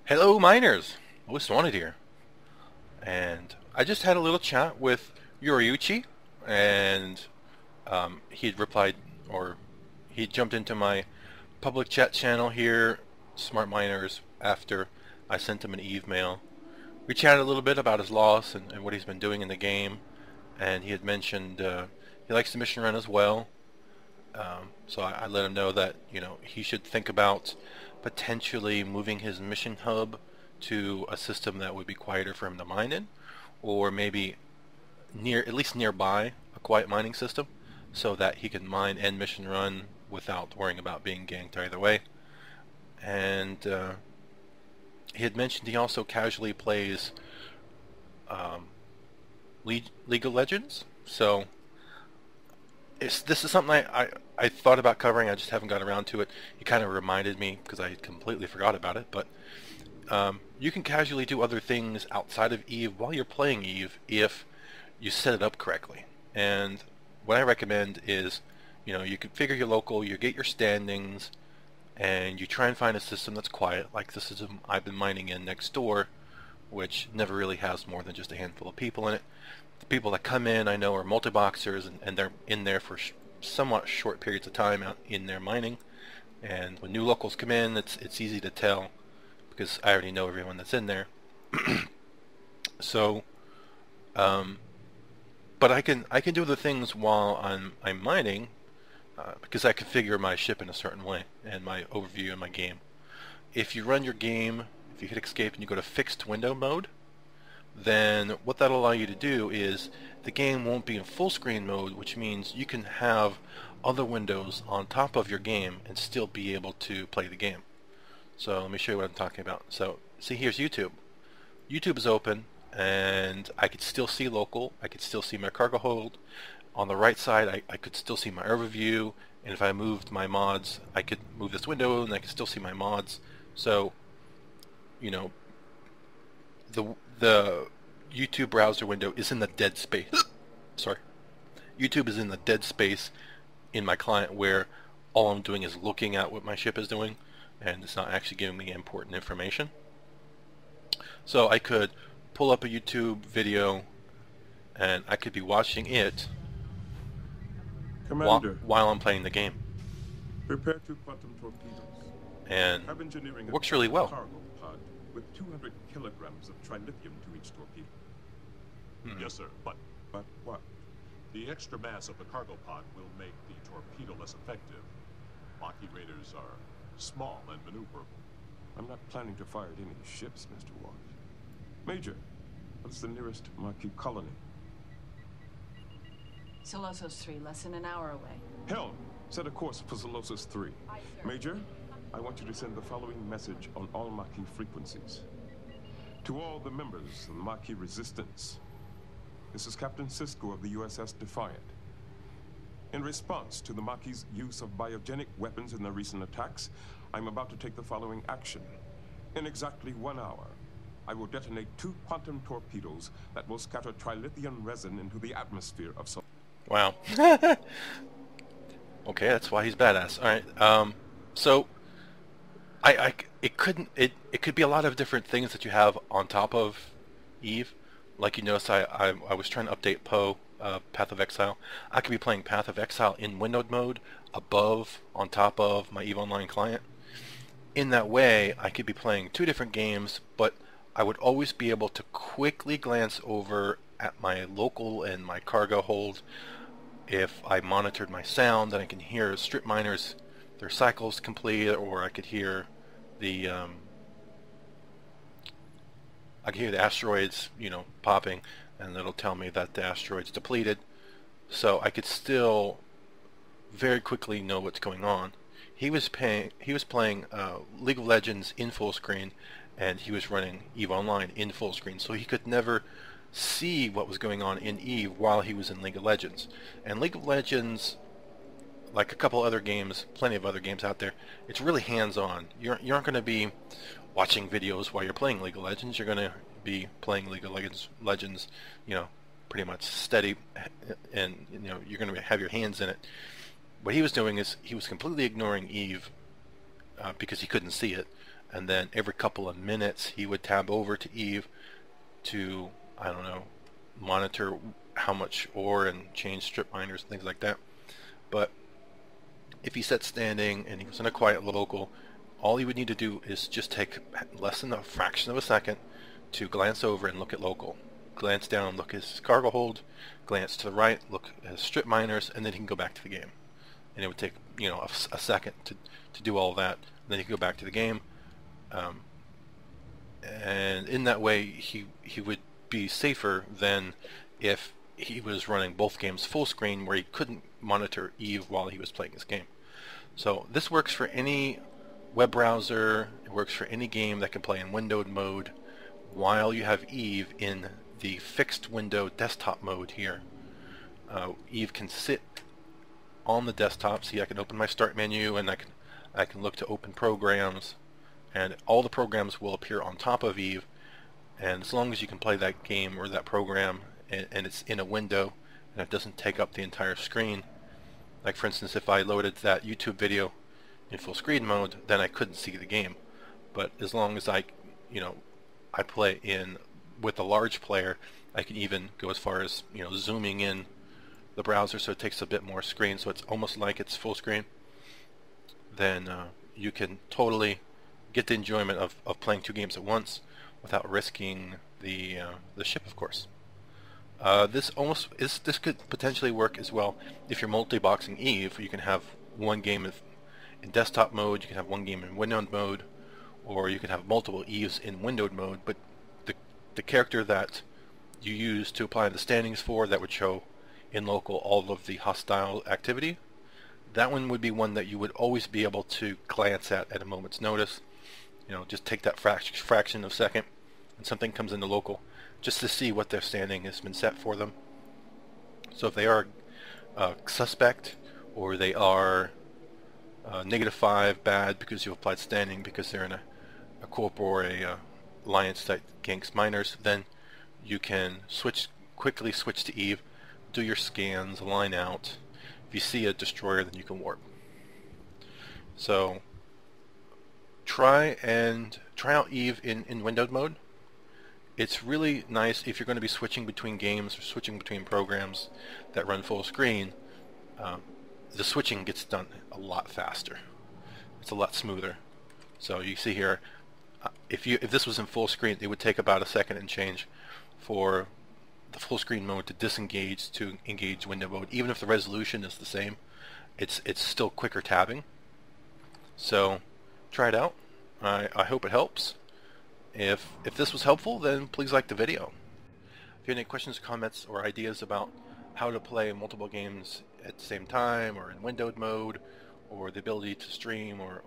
Hello, miners! Most Wanted here, and I just had a little chat with Yoriuchi, and he had replied, or he jumped into my public chat channel here, Smart Miners, after I sent him an Eve mail. We chatted a little bit about his loss and what he's been doing in the game, and he had mentioned he likes the mission run as well. So I let him know that he should think about potentially moving his mission hub to a system that would be quieter for him to mine in, or maybe at least nearby a quiet mining system, so that he can mine and mission run without worrying about being ganked either way. And he had mentioned he also casually plays um, League of Legends, so this is something I thought about covering. I just haven't got around to it. He kind of reminded me because I completely forgot about it. But you can casually do other things outside of Eve while you're playing Eve if you set it up correctly. And what I recommend is, you configure your local, you get your standings, and you try and find a system that's quiet, like the system I've been mining in next door, which never really has more than just a handful of people in it. The people that come in, I know, are multi-boxers, and they're in there for somewhat short periods of time out in their mining. And when new locals come in, it's easy to tell because I already know everyone that's in there. So, but I can do the things while I'm mining because I configure my ship in a certain way and my overview in my game. If you run your game, if you hit escape and you go to fixed window mode, then what that'll allow you to do is the game won't be in full screen mode, which means you can have other windows on top of your game and still be able to play the game. So let me show you what I'm talking about. So see, here's YouTube. YouTube is open and I could still see local, I could still see my cargo hold. On the right side I could still see my overview, and if I moved my mods I could move this window and I could still see my mods. So the YouTube browser window is in the dead space. Sorry. YouTube is in the dead space in my client where all I'm doing is looking at what my ship is doing, and it's not actually giving me important information. So I could pull up a YouTube video and I could be watching it Commander, while I'm playing the game. prepare 2 quantum torpedoes. And I'm engineering it a works really well. cargo pod with 200 kilograms of trilithium to each torpedo. Yes, sir, but But what? the extra mass of the cargo pod will make the torpedo less effective. Maquis raiders are small and maneuverable. I'm not planning to fire at any ships, Mr. Watt. Major, what's the nearest Maquis colony? Solosos 3, less than an hour away. Helm, set a course for Solosus 3. Aye, sir. Major, I want you to send the following message on all Maquis frequencies. To all the members of the Maquis Resistance, this is Captain Sisko of the USS Defiant. In response to the Maquis' use of biogenic weapons in their recent attacks, I'm about to take the following action. In exactly 1 hour, I will detonate 2 quantum torpedoes that will scatter trilithium resin into the atmosphere of Sol. Wow. Okay, that's why he's badass. All right. So it could be a lot of different things that you have on top of Eve. Like you notice, I was trying to update Poe, Path of Exile. I could be playing Path of Exile in windowed mode above, on top of my Eve Online client. In that way, I could be playing 2 different games, but I would always be able to quickly glance over at my local and my cargo hold. If I monitored my sound, then I can hear strip miners, their cycles complete, or I could hear the asteroids, popping, and it'll tell me that the asteroid's depleted. So I could still very quickly know what's going on. He was playing League of Legends in full screen, and he was running Eve Online in full screen, so he could never see what was going on in Eve while he was in League of Legends. And League of Legends, like a couple other games, plenty of other games out there, it's really hands-on. You aren't going to be watching videos while you're playing League of Legends. You're going to be playing League of Legends, pretty much steady, and you're going to have your hands in it. What he was doing is he was completely ignoring Eve because he couldn't see it, and then every couple of minutes he would tab over to Eve to, I don't know, monitor how much ore and change strip miners and things like that. But if he set standing and he was in a quiet local, all he would need to do is just take less than a fraction of a second to glance over and look at local. Glance down, look at his cargo hold, glance to the right, look at his strip miners, and then he can go back to the game. And it would take, you know, a second to do all that. And then he could go back to the game. And in that way, he would be safer than if he was running both games full screen where he couldn't monitor Eve while he was playing his game. So this works for any web browser. It works for any game that can play in windowed mode while you have Eve in the fixed window desktop mode here. Eve can sit on the desktop. See, I can open my start menu and I can look to open programs, and all the programs will appear on top of Eve. And as long as you can play that game or that program and it's in a window and it doesn't take up the entire screen, like for instance if I loaded that YouTube video in full screen mode, then I couldn't see the game. But as long as I play in with a large player, I can even go as far as, you know, zooming in the browser so it takes a bit more screen, so it's almost like it's full screen. Then you can totally get the enjoyment of playing two games at once without risking the ship, of course. This could potentially work as well if you're multi-boxing Eve. You can have one game in desktop mode, you can have one game in windowed mode, or you can have multiple Eves in windowed mode, but the character that you use to apply the standings for, that would show in local all of the hostile activity, that one would be one that you would always be able to glance at a moment's notice. You know, just take that fraction of a second and something comes into local just to see what their standing has been set for them. So if they are suspect, or they are -5 bad because you applied standing because they're in a corp or a alliance that ganks miners, then you can quickly switch to Eve, do your scans, line out. If you see a destroyer, then you can warp. So try out Eve in windowed mode. It's really nice if you're going to be switching between games or switching between programs that run full screen. The switching gets done a lot faster. It's a lot smoother. So you see here, if this was in full screen, it would take about a second and change for the full screen mode to disengage to engage window mode. Even if the resolution is the same, it's still quicker tabbing. So try it out. I hope it helps. If this was helpful, then please like the video. If you have any questions, comments, or ideas about how to play multiple games at the same time, or in windowed mode, or the ability to stream or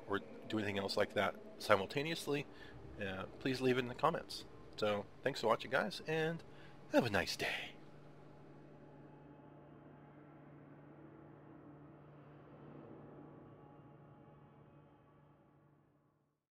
do anything else like that simultaneously, please leave it in the comments. So thanks for watching, guys, and have a nice day.